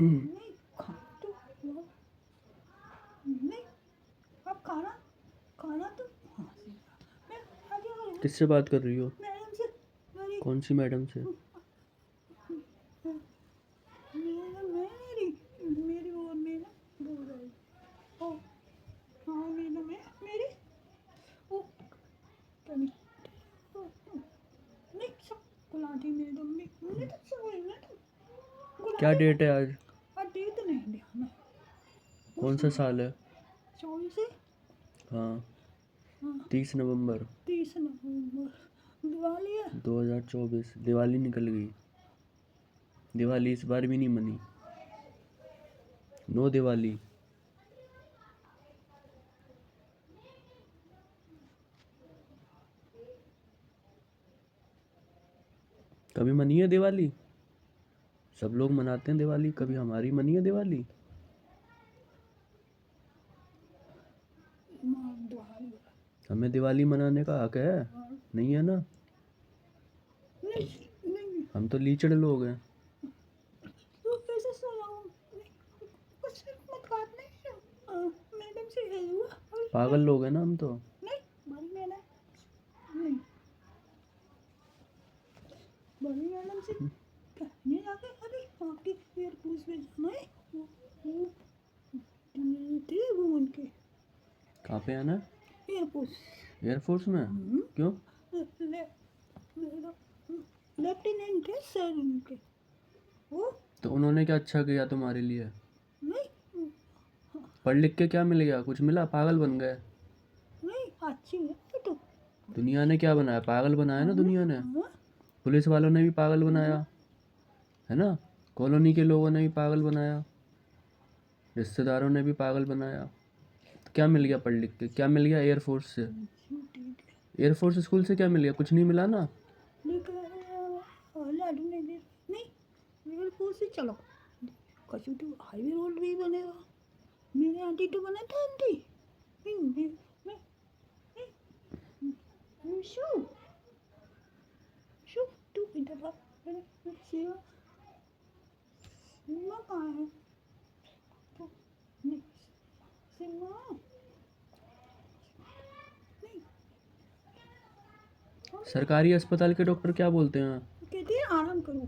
नहीं खा तो नहीं अब खाना खाना तो मैं आगे किससे बात कर रही हो? मैडम से मेरी कौन सी मैडम से? मेरी मेरी और मेरा बोल रही ओ हाँ मैडम है मेरी ओ नहीं सब गुलाटी मैडम में मैंने तो सब बोलना तो क्या गुलाटी डेट है आज? और डेट नहीं ध्यान है कौन सा साल है? 24 से हाँ, हाँ 30 नवंबर 30 नवंबर दिवाली है 2024। दिवाली निकल गई। दिवाली इस बार भी नहीं मनी। नो दिवाली। कभी मनी है दिवाली? सब लोग मनाते हैं दिवाली, कभी हमारी मनी है दिवाली? दिवाली हमें दिवाली मनाने का हक है? नहीं है ना। नहीं नहीं हम तो लीचड़ लोग हैं। तो कैसे सुनाऊं कुछ मत बात नहीं मैडम से है हुआ पागल लोग हैं ना हम तो। नहीं बड़ी मैडम नहीं बड़ी मैडम से कहने जाके अभी आपकी एयरफोर्स में जाना है वो थे वो उनके कहाँ पे आना? एयरफोर्स एयरफोर्स में? क्यों? लेफ्टिनेंट है सर उनके वो तो उन्होंने क्या अच्छा किया तुम्हारे लिए? नहीं पढ़ लिख के क्या मिल गया? कुछ मिला? पागल बन गए? नहीं अच्छी है वो तो दुनिया ने क्या बनाया? पागल बनाया ना दुनिया ने। हाँ, पुलिस वालों ने भी पागल बनाया है ना। कॉलोनी के लोगों ने भी पागल बनाया। रिश्तेदारों ने भी पागल बनाया। तो क्या मिल गया पढ़ लिख के? क्या मिल गया एयरफोर्स से? एयरफोर्स स्कूल से क्या मिल गया? कुछ नहीं मिला ना। लाडू ने दे नहीं एयरफोर्स से चलो कछु तो हाईवे रोड भी बनेगा मेरे आंटी तो बना था आंटी मैं शू शू तू इधर आ मेरे सेवा सीमा कहाँ है तो नहीं सीमा नहीं सरकारी अस्पताल के डॉक्टर क्या बोलते हैं? कहते हैं आराम करो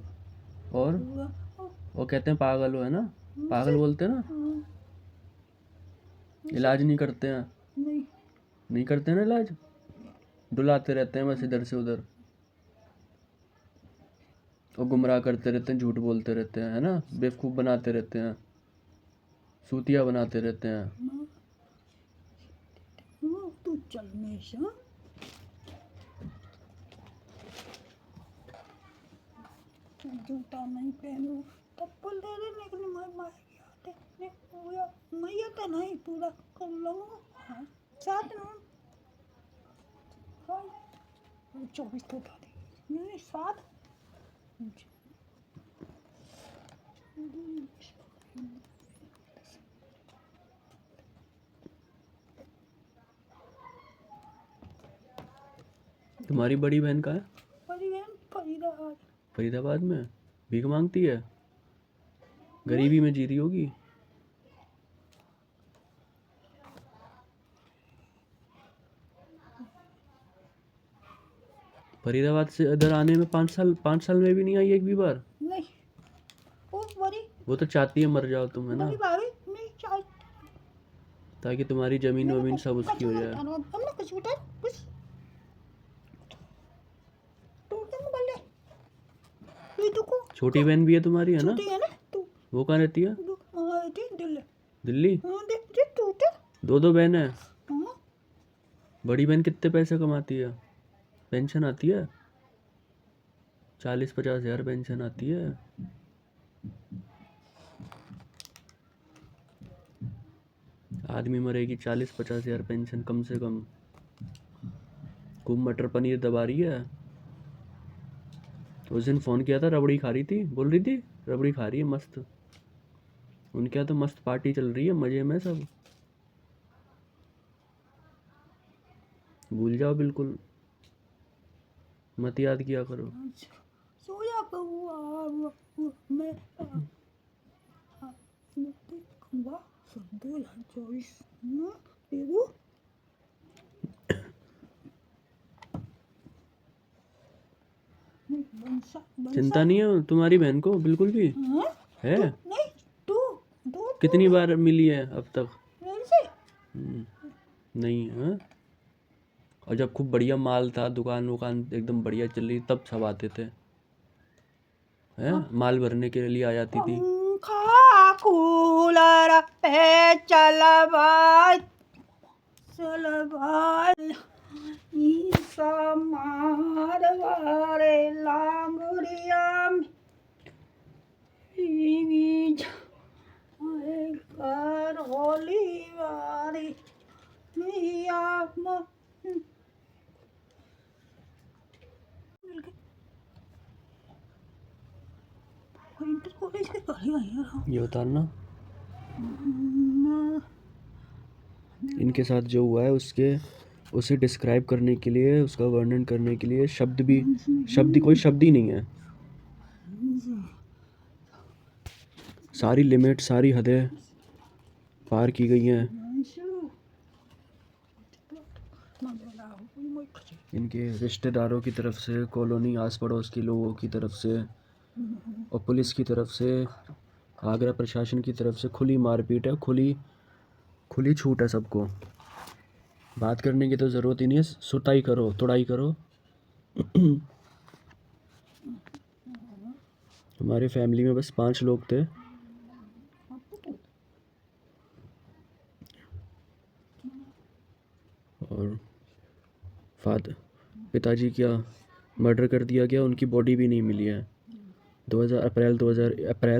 और वो कहते हैं पागल हो, है ना। पागल बोलते हैं ना। इलाज नहीं करते हैं। नहीं नहीं करते हैं ना इलाज। डुलाते रहते हैं बस इधर से उधर। और गुमराह करते रहते हैं, झूठ बोलते रहते हैं, है ना। बेवकूफ़ बनाते रहते हैं, सूतिया बनाते रहते हैं। तू चल मेशा जूता नहीं पहनू चप्पल दे दे निकली मैं तो नहीं पूरा कर लूँगा हाँ साथ में हाँ 24 तो उठा दे नहीं साथ तुम्हारी बड़ी बहन का है? फरीदाबाद फरीदाबाद में भीख मांगती है। गरीबी में जी रही होगी। फरीदाबाद से इधर आने में 5 साल में भी नहीं आई एक भी बार। नहीं बड़ी वो तो चाहती है मर जाओ तुम, है ना, बड़ी भाभी नहीं चाय ताकि तुम्हारी जमीन वमीन सब उसकी हो जाए। हमने कुछ उठा कुछ टूटने में बल्ले ये तो को छोटी बहन भी है तुम्हारी, है ना। छोटी है ना तू वो कहाँ रहती है? दिल्ली दिल्ली। हाँ दे टूटे दो बहन है। हाँ बड़ी बहन कितने पैसे कमाती है? पेंशन आती है? 40-50 हज़ार पेंशन आती है। आदमी मरेगी 40-50 हज़ार पेंशन कम से कम। खूब मटर पनीर दबा रही है। उस दिन फ़ोन किया था, रबड़ी खा रही थी, बोल रही थी रबड़ी खा रही है मस्त। उनके यहाँ तो मस्त पार्टी चल रही है, मज़े में सब। भूल जाओ बिल्कुल, मत याद किया करो। सोया कबूआ मैं खंबा सन 2024 में पेरू बंसा चिंता नहीं है तुम्हारी बहन को बिल्कुल भी? हाँ? है? नहीं टू दो कितनी बार मिली है अब तक? मेरे से नहीं है। और जब खूब बढ़िया माल था, दुकान वुकान एकदम बढ़िया चल रही, तब सब आते थे हैं, माल भरने के लिए आ जाती थी। पंखा कूलर पे चल भाई ईसा मारवारे लांगुरिया में कर होली वारी मिया इंटर कॉलेज के पढ़ी आई यार ये उतारना। इनके साथ जो हुआ है उसे डिस्क्राइब करने के लिए, उसका वर्णन करने के लिए कोई शब्द ही नहीं है। सारी लिमिट, सारी हदें पार की गई हैं इनके रिश्तेदारों की तरफ से, कॉलोनी आस पड़ोस के लोगों की तरफ से, और पुलिस की तरफ से, आगरा प्रशासन की तरफ से। खुली मारपीट है, खुली छूट है सबको। बात करने की तो ज़रूरत ही नहीं है, सुताई करो, तुड़ाई करो। हमारे फैमिली में बस 5 लोग थे। और पिताजी क्या मर्डर कर दिया गया, उनकी बॉडी भी नहीं मिली है। अप्रैल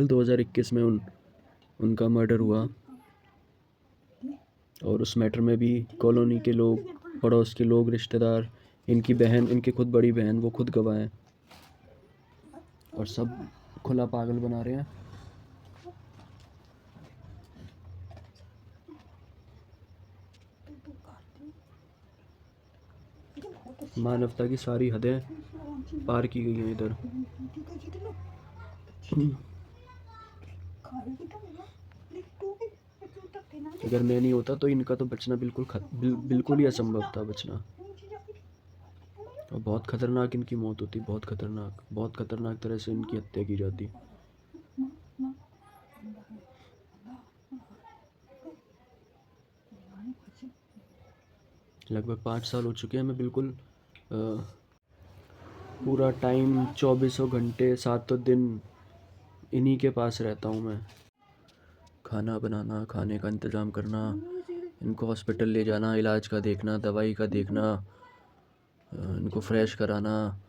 2021 में उनका मर्डर हुआ। और उस मैटर में भी कॉलोनी के लोग, पड़ोस के लोग, रिश्तेदार, इनकी बहन, इनकी खुद बड़ी बहन, वो खुद गवाह हैं। और सब खुला पागल बना रहे हैं। मानवता की सारी हदें पार की गई हैं इधर। अगर मैं नहीं होता तो इनका तो बचना बिल्कुल ही असंभव था बचना। और बहुत खतरनाक इनकी मौत होती, बहुत खतरनाक तरह से इनकी हत्या की जाती। लगभग 5 साल हो चुके हैं। मैं बिल्कुल पूरा टाइम 24 घंटे 7 दिन इन्हीं के पास रहता हूँ मैं। खाना बनाना, खाने का इंतज़ाम करना, इनको हॉस्पिटल ले जाना, इलाज का देखना, दवाई का देखना, इनको फ्रेश कराना,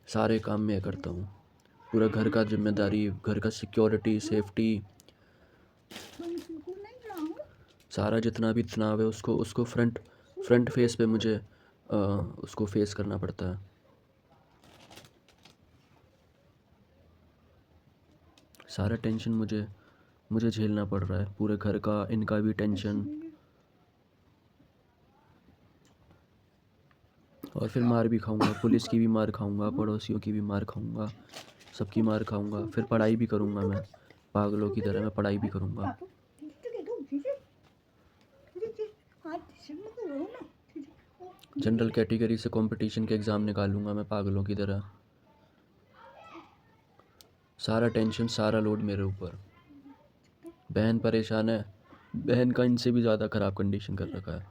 सारे काम मैं करता हूँ। पूरा घर का जिम्मेदारी, घर का सिक्योरिटी, सेफ्टी, सारा जितना भी तनाव है उसको फ्रंट फेस पे मुझे उसको फेस करना पड़ता है। सारा टेंशन मुझे झेलना पड़ रहा है, पूरे घर का, इनका भी टेंशन। और फिर मार भी खाऊंगा, पुलिस की भी मार खाऊंगा, पड़ोसियों की भी मार खाऊंगा, सबकी मार खाऊंगा। फिर पढ़ाई भी करूंगा मैं, पागलों की तरह मैं पढ़ाई भी करूंगा। जनरल कैटेगरी से कंपटीशन के एग्ज़ाम निकालूंगा मैं पागलों की तरह। सारा टेंशन, सारा लोड मेरे ऊपर। बहन परेशान है, बहन का इनसे भी ज़्यादा ख़राब कंडीशन कर रखा है।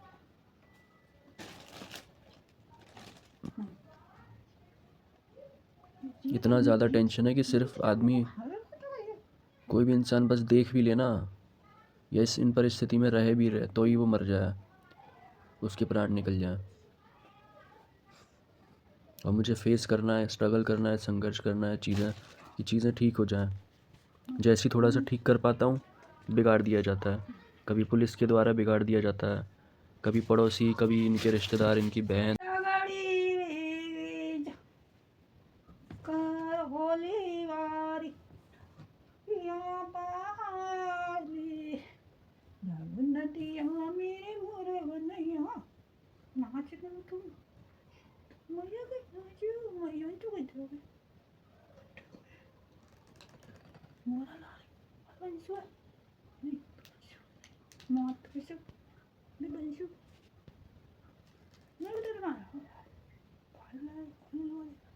इतना ज़्यादा टेंशन है कि सिर्फ आदमी, कोई भी इंसान बस देख भी लेना या इन परिस्थिति में रह भी रहे तो ही वो मर जाए, उसके प्राण निकल जाए। और मुझे फेस करना है, स्ट्रगल करना है, संघर्ष करना है, चीज़ें ठीक हो जाएं। जैसे थोड़ा सा ठीक कर पाता हूँ, बिगाड़ दिया जाता है। कभी पुलिस के द्वारा बिगाड़ दिया जाता है, कभी पड़ोसी, कभी इनके रिश्तेदार, इनकी बहन। Smart कैसे नहीं बंशु नहीं उधर ना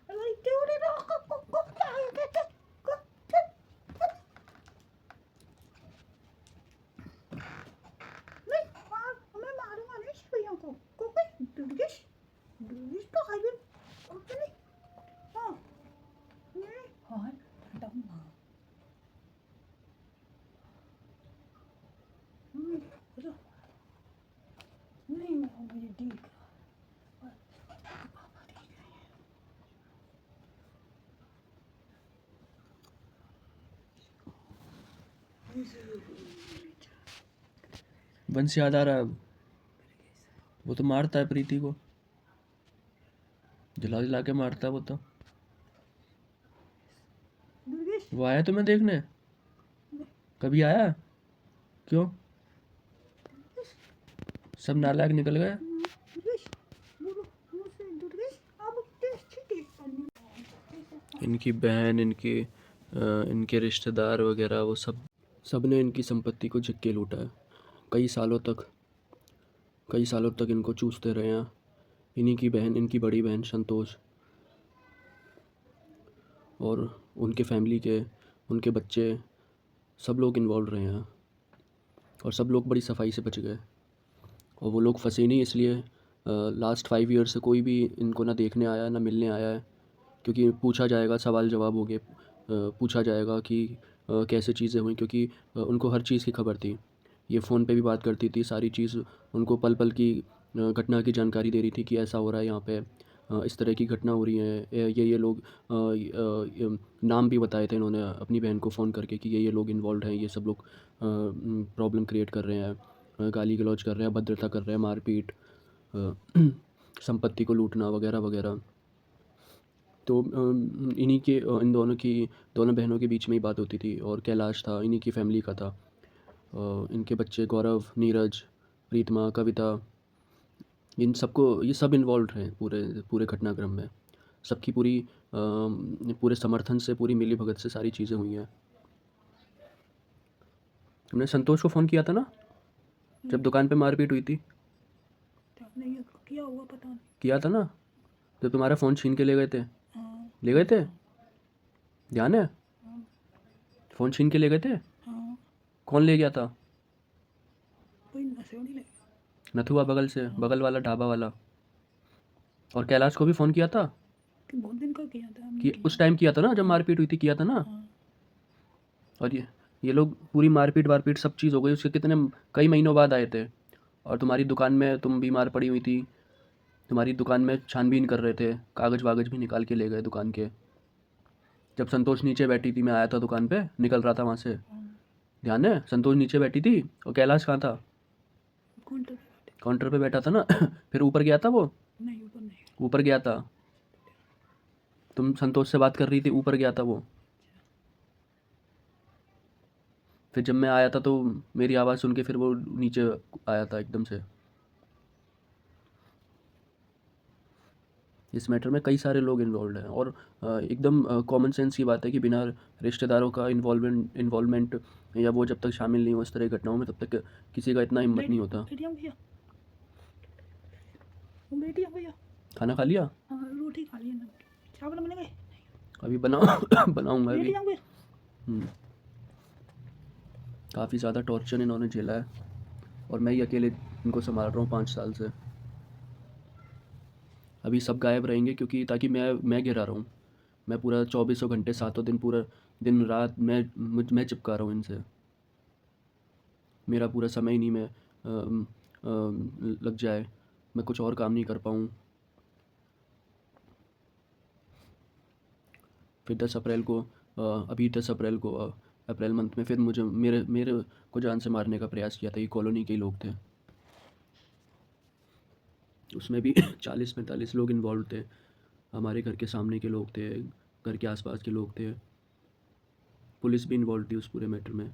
अरे क्यों उड़े रहा को क्या है क्या को नहीं मार मैं मारूंगा नहीं भैया को कोई दुर्गेश दुर्गेश तो हाईवे ओके नहीं हाँ नहीं हाँ दम नहीं मुझे ठीक वंश याद आ रहा है अब। वो तो मारता है प्रीति को, जला जला के मारता है वो तो। दुर्गेश वो आया तुम्हें देखने? कभी आया? क्यों? सब नालायक निकल गए। दुर्गेश बोलो मुझसे दुर्गेश आप टेस्ट ठीक करने इनकी बहन, इनके रिश्तेदार वगैरह वो सब ने इनकी संपत्ति को झिक्के लूटा है। कई सालों तक इनको चूसते रहे हैं। इनकी बड़ी बहन संतोष और उनके फैमिली के, उनके बच्चे, सब लोग इन्वॉल्व रहे हैं और सब लोग बड़ी सफाई से बच गए। और वो लोग फंसे नहीं इसलिए लास्ट 5 ईयर से कोई भी इनको ना देखने आया ना मिलने आया है, क्योंकि पूछा जाएगा, सवाल जवाब होंगे, पूछा जाएगा कि कैसे चीज़ें हुई, क्योंकि उनको हर चीज़ की खबर थी। ये फ़ोन पे भी बात करती थी, सारी चीज़ उनको पल पल की घटना की जानकारी दे रही थी कि ऐसा हो रहा है यहाँ पे, इस तरह की घटना हो रही है। ये लोग नाम भी बताए थे इन्होंने अपनी बहन को फ़ोन करके कि ये लोग इन्वॉल्व हैं, ये सब लोग प्रॉब्लम क्रिएट कर रहे हैं, गाली गलौज कर रहे हैं, अभद्रता कर रहे हैं, मारपीट, संपत्ति को लूटना वगैरह वगैरह। तो इन दोनों बहनों के बीच में ही बात होती थी और कैलाश था, इन्हीं की फैमिली का था। इनके बच्चे गौरव, नीरज, प्रीतमा, कविता, ये सब इन्वॉल्व हैं पूरे घटनाक्रम में। सबकी पूरे समर्थन से, पूरी मिलीभगत से सारी चीज़ें हुई हैं। तुमने संतोष को फ़ोन किया था ना जब दुकान पे मारपीट हुई थी? नहीं किया होगा पता नहीं किया था ना, जब तुम्हारा फ़ोन छीन के ले गए थे? हाँ ले गए थे, ध्यान है? हाँ फ़ोन छीन के ले गए थे? हाँ कौन ले गया था? कोई नशेड़ी लगे नथुआ बगल से, बगल वाला ढाबा वाला। और कैलाश को भी फ़ोन किया था कि बहुत दिन का किया था हमने कि उस टाइम किया था ना जब मारपीट हुई थी, किया था ना? हाँ और ये लोग पूरी मारपीट वारपीट सब चीज़ हो गई, उसके कई महीनों बाद आए थे। और तुम्हारी दुकान में तुम बीमार पड़ी हुई थी, तुम्हारी दुकान में छानबीन कर रहे थे, कागज़ वागज़ भी निकाल के ले गए दुकान के। जब संतोष नीचे बैठी थी, मैं आया था दुकान पे, निकल रहा था वहाँ से, ध्यान है? संतोष नीचे बैठी थी और कैलाश कहाँ था? काउंटर पे बैठा था ना। फिर ऊपर गया था वो? नहीं ऊपर नहीं ऊपर गया था, तुम संतोष से बात कर रही थी, ऊपर गया था वो। फिर जब मैं आया था तो मेरी आवाज़ सुन के फिर वो नीचे आया था एकदम से। इस मैटर में कई सारे लोग इन्वॉल्व हैं और एकदम कॉमन सेंस की बात है कि बिना रिश्तेदारों का इन्वॉल्वमेंट या वो जब तक शामिल नहीं हो इस तरह की घटनाओं में, तब तक किसी का इतना हिम्मत नहीं होता। बेटियाँ भैया खाना खा लिया? हाँ रोटी खा लिया ना चावल बने गए अभी बनाऊंगा अभी। बेटियाँ भैया काफ़ी ज़्यादा टॉर्चर इन्होंने झेला है और मैं ही अकेले इनको संभाल रहा हूँ 5 साल से। अभी सब गायब रहेंगे क्योंकि ताकि मैं गिरा रहा हूँ। मैं पूरा 24 घंटे 7 दिन पूरा दिन रात मैं चिपका रहा हूँ इनसे। मेरा पूरा समय ही नहीं मैं लग जाए, मैं कुछ और काम नहीं कर पाऊँ। फिर 10 अप्रैल को अभी 10 अप्रैल को अप्रैल मंथ में फिर मुझे मेरे को जान से मारने का प्रयास किया था। ये कॉलोनी के ही लोग थे, उसमें भी 40-45 लोग इन्वॉल्व थे। हमारे घर के सामने के लोग थे, घर के आसपास के लोग थे, पुलिस भी इन्वॉल्व थी उस पूरे मैटर में।